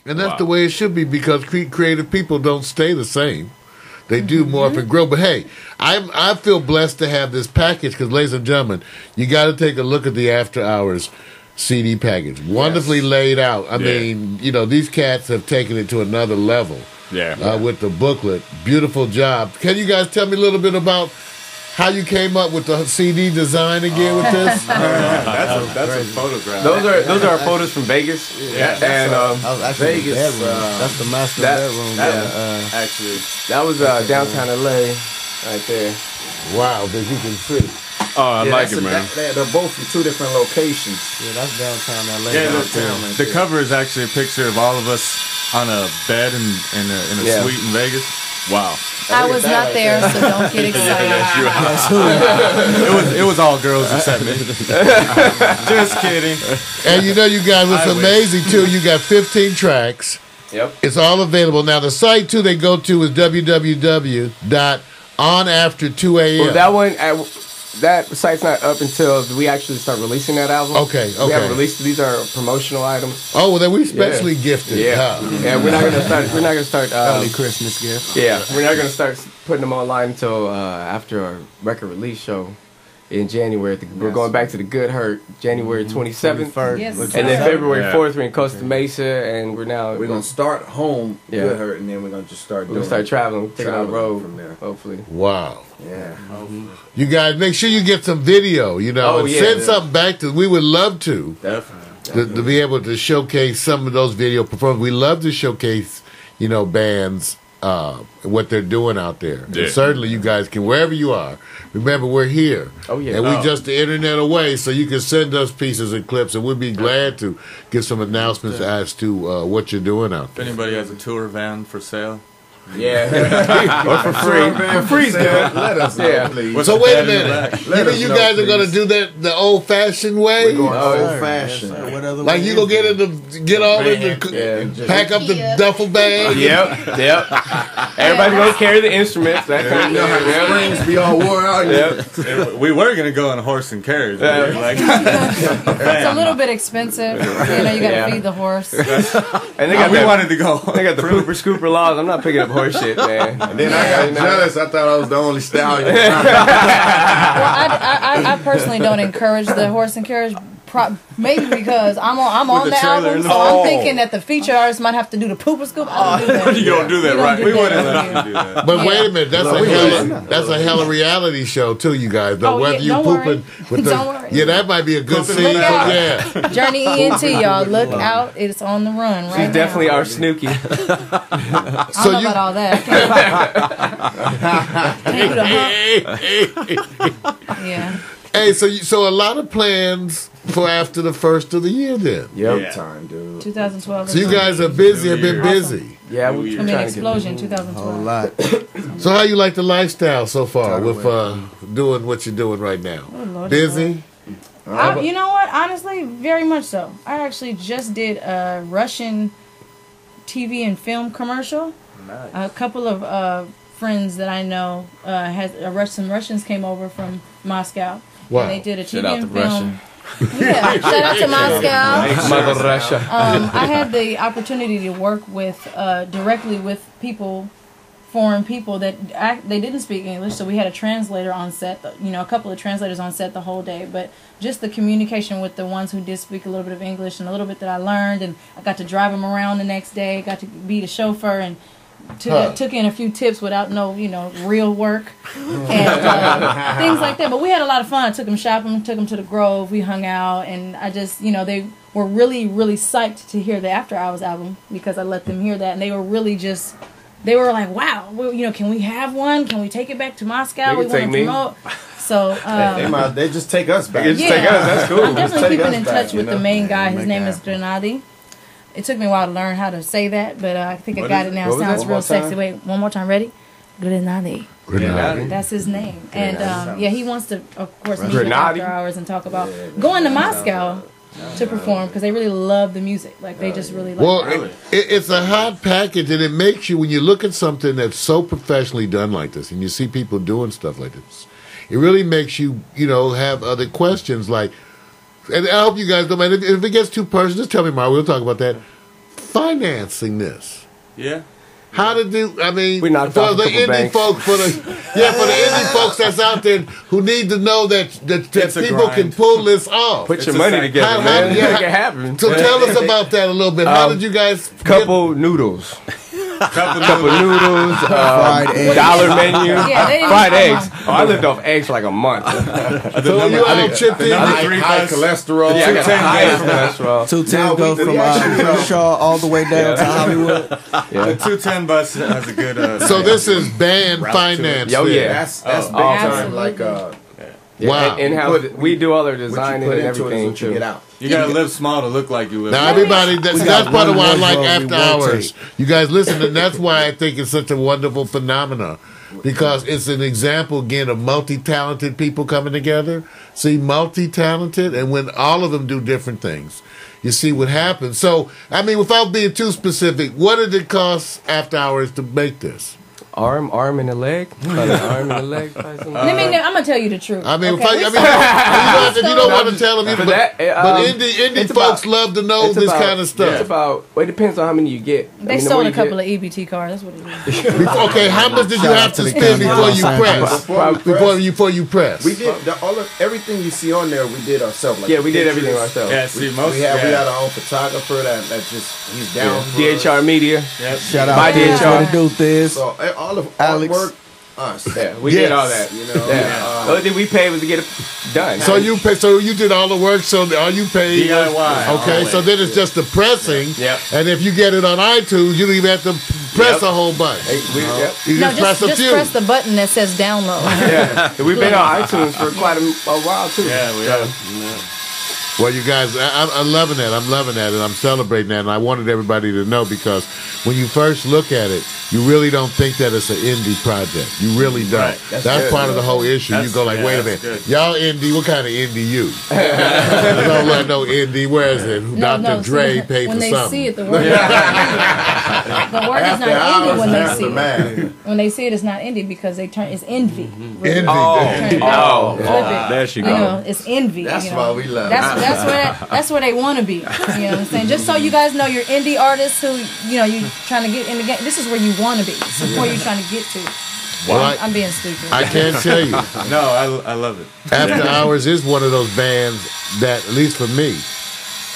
And that's the way it should be, because creative people don't stay the same. They do morph and grow. But hey, I feel blessed to have this package, because, ladies and gentlemen, you got to take a look at the After Hours CD package. Wonderfully laid out. I mean, you know, these cats have taken it to another level. With the booklet. Beautiful job. Can you guys tell me a little bit about how you came up with the CD design again with this? That's a photograph. Those are our photos from Vegas. And Vegas. That's the master bedroom. Actually, that was downtown LA, right there. Wow, that you can see. Oh, I like it, man. They're both from two different locations. Yeah, that's downtown LA. Yeah, the cover is actually a picture of all of us on a bed in a suite in Vegas. Wow. I was not there, so don't get excited. It was all girls except me. Just kidding. And you know, you guys, what's amazing too, you got 15 tracks. Yep. It's all available. Now the site too they go to is www.onafter2am. Well, that one, that site's not up until we actually start releasing that album. Okay. We haven't released. These are promotional items. Oh, well, then we specially gifted. Yeah, we're not gonna start. Early Christmas gift. Yeah, we're not gonna start putting them online until after our record release show in January. We're going back to the Good Hurt, January 27th, Yes. and then February 4th we're in Costa Mesa, and we're gonna start home Good Hurt, and then we're gonna just start. We're gonna start traveling, taking on the road from there. Hopefully. Wow. Yeah. You guys make sure you get some video, you know, and send something back to us. We would love to. Definitely. To be able to showcase some of those video performances. We love to showcase, you know, bands, what they're doing out there. And certainly you guys can, wherever you are. Remember, we're here. Oh, yeah. And we just the internet away, so you can send us pieces and clips, and we'd be glad to give some announcements as to what you're doing out there. If anybody has a tour van for sale. Yeah. Or for free. For free's good. Let us know, please. So wait a minute. You mean you guys are going to do that the old-fashioned way? We're going old-fashioned. Like you gonna get all in the pack up the duffel bag. Yep. Everybody's gonna carry the instruments. That kind of springs be all wore out. We were gonna go on a horse and carriage. It's a little bit expensive. You know, you gotta feed the horse. And we wanted to go. They got the pooper scooper laws. I'm not picking up horse shit, man. And then I got jealous. I thought I was the only stallion. Well, I personally don't encourage the horse and carriage. Maybe because I'm on the album, so I'm thinking that the feature artist might have to do the pooper scoop. I don't do that. You don't do that, right? We wouldn't let you do that. But wait a minute, that's a hell of reality show too, you guys. Though whether you pooping with that might be a good scene. Yeah. Journey ENT, y'all, look out! It's on the run right now. She's definitely our Snooki. I don't know about all that. Yeah. Hey, so a lot of plans for after the first of the year then. Time, dude. 2012. So you guys are busy, have been busy. Yeah, I mean, explosion 2012. A lot. So how you like the lifestyle so far with doing what you're doing right now? Oh, Lord, busy? You know what? Honestly, very much so. I actually just did a Russian TV and film commercial. Nice. A couple of friends that I know some Russians came over from Moscow. Wow. And they did a TV Shout out and to film. Yeah, shout out to Moscow. Mother Russia. I had the opportunity to work with directly with foreign people that they didn't speak English, so we had a translator on set. You know, a couple of translators on set the whole day, but just the communication with the ones who did speak a little bit of English and a little bit that I learned, and I got to drive them around the next day. Got to be the chauffeur and. Took in a few tips without real work and things like that. But we had a lot of fun. I took them shopping, took them to the Grove. We hung out, and I just, they were really, really psyched to hear the After Hours album because I let them hear that, and they were really they were like, wow, can we have one? Can we take it back to Moscow? We want to promote. So they just take us back. Take us. That's cool. I'm definitely keeping in touch with the main guy. His name is Grenady. It took me a while to learn how to say that, but I think I got it now. It sounds real sexy. Wait, one more time. Ready? Grenady. That's his name. And he wants to, of course, meet at After Hours and talk about going to Moscow to perform because they really love the music. Like they just really like it. It's a hot package, and it makes you, when you look at something that's so professionally done like this, and you see people doing stuff like this, it really makes you, have other questions like. And I hope you guys don't mind. If it gets too personal, just tell me, Mark. We'll talk about that. financing this? Yeah. How to do? I mean, We knocked for off a the couple indie banks. folks, for the indie folks that's out there who need to know that It's a people can grind. pull this off. Put your a money sac- together, How- man. how- yeah, Make it happen. So tell us about that a little bit. How did you guys? Couple noodles. Couple Noodles, Fried eggs. dollar menu, Yeah, they didn't fried come eggs. Oh, I lived off eggs for like a month. So you all chipped in. number Yeah, three High bus. cholesterol. Yeah, I got 210 high gas. cholesterol. 210 go we from actually know. Crenshaw all the way down to Hollywood. The 210 bus has a good. So this is band Route to it. finance. Oh, then. yeah. That's Oh. big time. Absolutely. Like Wow. In-house, What- we do all our what you designing put and into it is everything what you too. get out. You gotta live small to look like you live. Now small. everybody, that's got part of one why I like wardrobe we After Hours. rotate. You guys listen, and that's why I think it's such a wonderful phenomenon. Because it's an example again of multi-talented people coming together. See, multi-talented, and when all of them do different things, you see what happens. So, I mean, without being too specific, what did it cost After Hours to make this? Arm and a leg. Arm and a leg. I'm gonna tell you the truth. I mean, Okay, if you don't want to tell them, For but, that, but indie it's folks about- love to know it's this about- kind of stuff. It's about. Well, it depends on how many you get. They sold a couple of EBT cars. That's what it is. Okay, how much did you Shout have out to to the spend county of before Los you Angeles. press? Before you press? We did everything you see on there. We did ourselves. Like Yeah, we did pictures. everything ourselves. Yeah, see, most. We had yeah. our own photographer that just he's down. for us. DHR Media. Yep. Shout out My to DHR. What to do this. So all of Alex. artwork, us. Yeah, we Yes. did all that. You know. Yeah. The only thing we paid was to get it done. So you did all the work. So all you paid. DIY, Okay, always. so then it's just the pressing. Yep. And if you get it on iTunes, you don't even have to press Yep. a whole bunch. Yep. You No, just press a just few. press the button that says download. Yeah, we've been on iTunes for quite a while too. Yeah, we are. Well, you guys, I'm loving that. I'm loving that, and I'm celebrating that. And I wanted everybody to know because when you first look at it, you really don't think that it's an indie project. You really don't. Right. That's good. part of the whole issue. You That's- go like, yeah, wait a that's minute, good. y'all indie? What kind of indie you? I don't like no indie. Where is it? Dr. Dre so paid when for they something. see it, the word is not indie. The word is not indie when they see it. When they see it, it's not indie because they turn it's envy. Really. Envy. Turn it down, flip it. there she You goes. know, it's envy. That's you know. why we love. That's where they want to be. You know what I'm saying? Just so you guys know, you're indie artists who you trying to get in the game. This is where you want to be. This is where you're trying to get to. Well, I'm being stupid. I can't tell you. No, I love it. After Hours is one of those bands that, at least for me,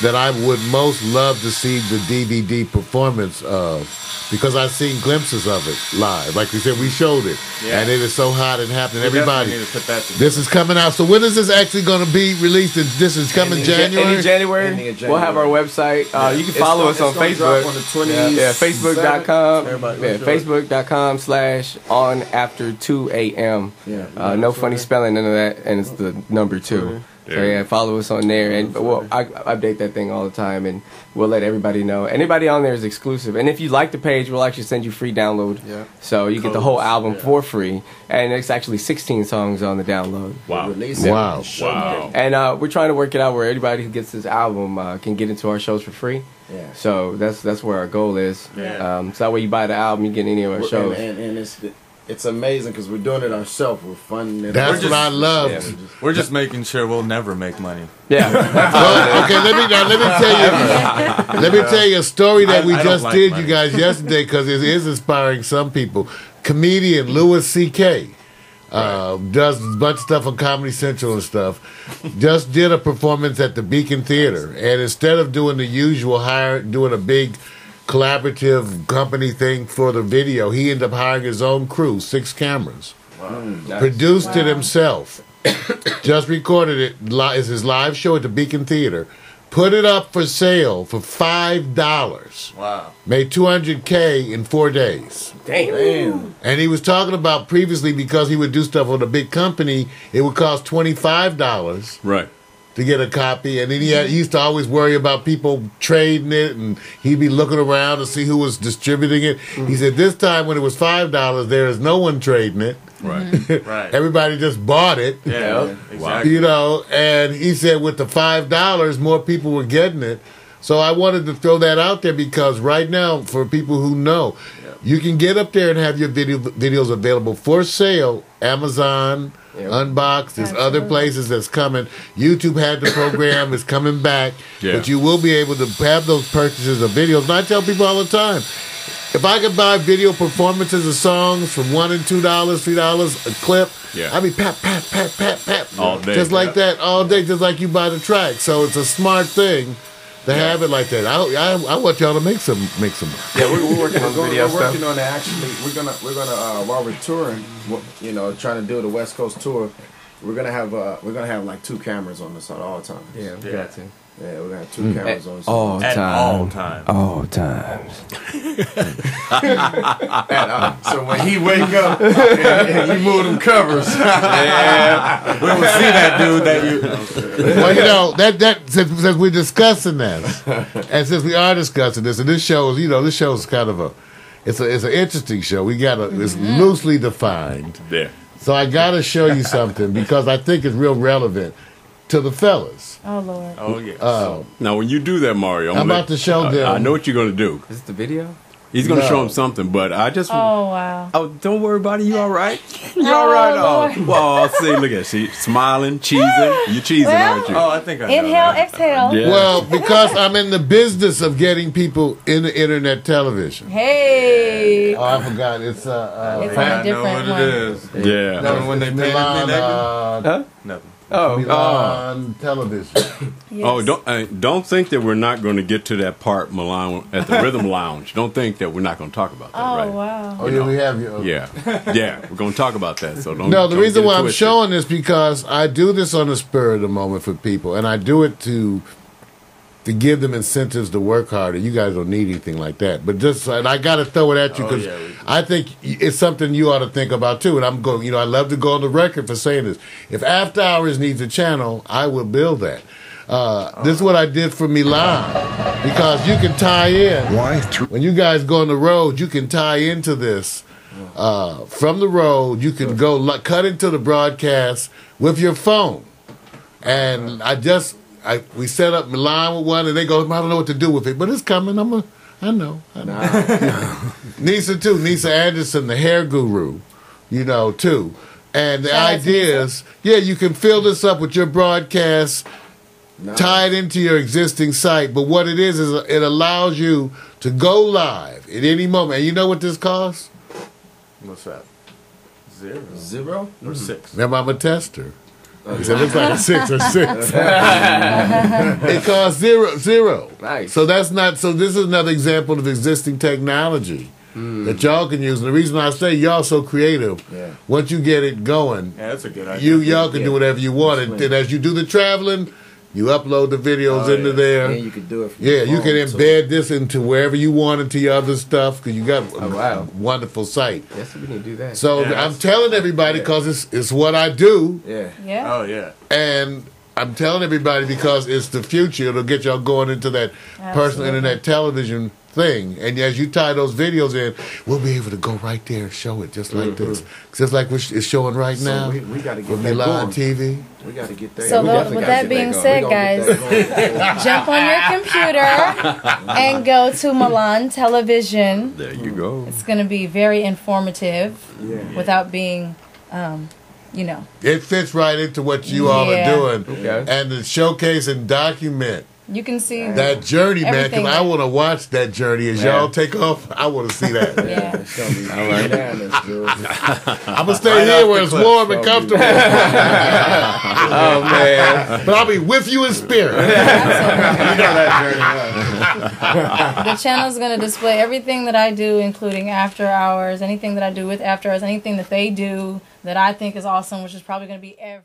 that I would most love to see the DVD performance of because I've seen glimpses of it live. Like we said, we showed it, Yeah. and it is so hot and happening. We Everybody, definitely need to put that together. this is coming out. So when is this actually going to be released? And this is coming January. In January, Ending in we'll have our website. You can follow us on Facebook. On the 20s. Yeah, Facebook.com. Everybody Yeah, go to it. Facebook.com/on after 2 a.m. Yeah. No funny spelling, none of that, and it's the number 2. So yeah, follow us on there, and I update that thing all the time, and we'll let everybody know. Anybody on there is exclusive, and if you like the page, we'll actually send you free download. Yeah. So you get the whole album for free, and it's actually 16 songs on the download. Wow. Release it. Wow. Wow. And we're trying to work it out where everybody who gets this album can get into our shows for free. Yeah. So that's where our goal is. Yeah. So that way you buy the album, you get any of our shows. And it's amazing because we're doing it ourselves. We're funding it. That's what I love. Yeah. We're just making sure we'll never make money. Yeah. Well, okay, let me tell you a story that we I don't just like did, money. you guys, yesterday because it is inspiring some people. Comedian Louis C.K. Does a bunch of stuff on Comedy Central and stuff. Just did a performance at the Beacon Theater, and instead of doing the usual doing a big collaborative company thing for the video, he ended up hiring his own crew, 6 cameras. Nice. Produced it himself. Just recorded it. It's his live show at the Beacon Theater. Put it up for sale for $5. Wow. Made $200K in 4 days. Damn. And he was talking about previously because he would do stuff on a big company, it would cost $25 Right. to get a copy. And then he used to always worry about people trading it, and he'd be looking around to see who was distributing it. He said this time when it was $5, there is no one trading it. Right. Right. Everybody just bought it. Yeah. Exactly. You know, and he said with the $5, more people were getting it. So I wanted to throw that out there because right now, for people who know, you can get up there and have your videos available for sale Amazon, Unbox. There's other Absolutely. places that's coming. YouTube had the program. It's coming back. Yeah. But you will be able to have those purchases of videos. And I tell people all the time, if I could buy video performances of songs from $1 and $2, $3 a clip, Yeah. I'd be pat, All day. just like that all day, just like you buy the track. So it's a smart thing to have it like that. I want y'all to make some. Yeah, we're working on We're video stuff. working on that. Actually, we're gonna while we're touring, you know, trying to do the West Coast tour. We're gonna have like 2 cameras on us at all times. Yeah, we got to. Yeah, we're gonna have 2 cameras on us All At all time. times. All times. So when he wake up and he move them covers, Yeah, we will see that dude that you. Well, you know that since we're discussing that, and since we are discussing this, and this show is, this show is kind of it's an interesting show. It's loosely defined. There. So I got to show you something because I think it's real relevant to the fellas. Oh Lord. Oh yeah. Now, when you do that, Mario, I'm about to show them. I know what you're going to do. Is it the video? He's going to No. show him something, but I just. Oh wow. Oh, don't worry about it. You all right? You Oh, all right? Lord. Oh, well, see, look at she smiling, cheesing. You cheesing, Well, aren't you? Oh, I think I know Inhale, that. exhale. Yeah. Well, because I'm in the business of getting people into internet television. Hey. Oh, I forgot. It's It's Yeah, on a I know different what one. it is. Yeah. That when they painted me Milan, naked? Nothing. Milan Television. Yes. Oh, don't think that we're not going to get to that part, Milan, at the Rhythm Lounge. Don't think that we're not going to talk about that, Oh right? wow. Oh, yeah, we have you. Okay. Yeah, we're going to talk about that. So don't. No, the don't reason get it why I'm twisted. showing this because I do this on the spur of the moment for people, and I do it to give them incentives to work harder. You guys don't need anything like that, but and I got to throw it at you because yeah, we do. I think it's something you ought to think about too. And I'm going, I love to go on the record for saying this. If After Hours needs a channel, I will build that. This is what I did for Milan because you can tie in. When you guys go on the road, you can tie into this. From the road, you can go cut into the broadcast with your phone. And we set up Milan with one, and they go, I don't know what to do with it, but it's coming. I know. Nisa too, Nisa Anderson, the hair guru, too. And the Shout out to idea is, you can fill this up with your broadcast, tie it into your existing site. But what it is it allows you to go live at any moment. And you know what this costs? What's that? 0 0 or 6? Remember, I'm a tester. He said, looks like a 6 or 6. It costs zero. Nice. So this is another example of existing technology that y'all can use. And the reason I say y'all so creative, once you get it going, Yeah, that's a good idea. y'all can do whatever you want. And as you do the traveling, you upload the videos into there. And you can do it. From Yeah, your you can phone, so- embed this into wherever you want, into your other stuff, because you got a wow. wonderful site. Yes, we can do that. So Yeah, I'm telling everybody because it's what I do. Yeah. Yeah. Oh yeah. And I'm telling everybody because it's the future. It'll get y'all going into that personal Absolutely. internet television thing. And as you tie those videos in, we'll be able to go right there and show it just like this. Just like it's showing right now So we got to get with that Milan going. TV. We got to get that. So we tho- definitely with gotta that get being going. said, We gonna get that going. Jump on your computer and go to Milan Television. There you go. It's going to be very informative Yeah. without being, It fits right into what you all are Yeah. doing. Okay. And to showcase and document you can see. that journey, man, because Everything I want to watch that journey. As y'all take off, I want to see that. Yeah. It's gonna be bananas, dude. I'm going to stay here where it's warm and comfortable. Oh man. But I'll be with you in spirit. The channel's going to display everything that I do, including After Hours, anything that I do with After Hours, anything that they do that I think is awesome, which is probably going to be every.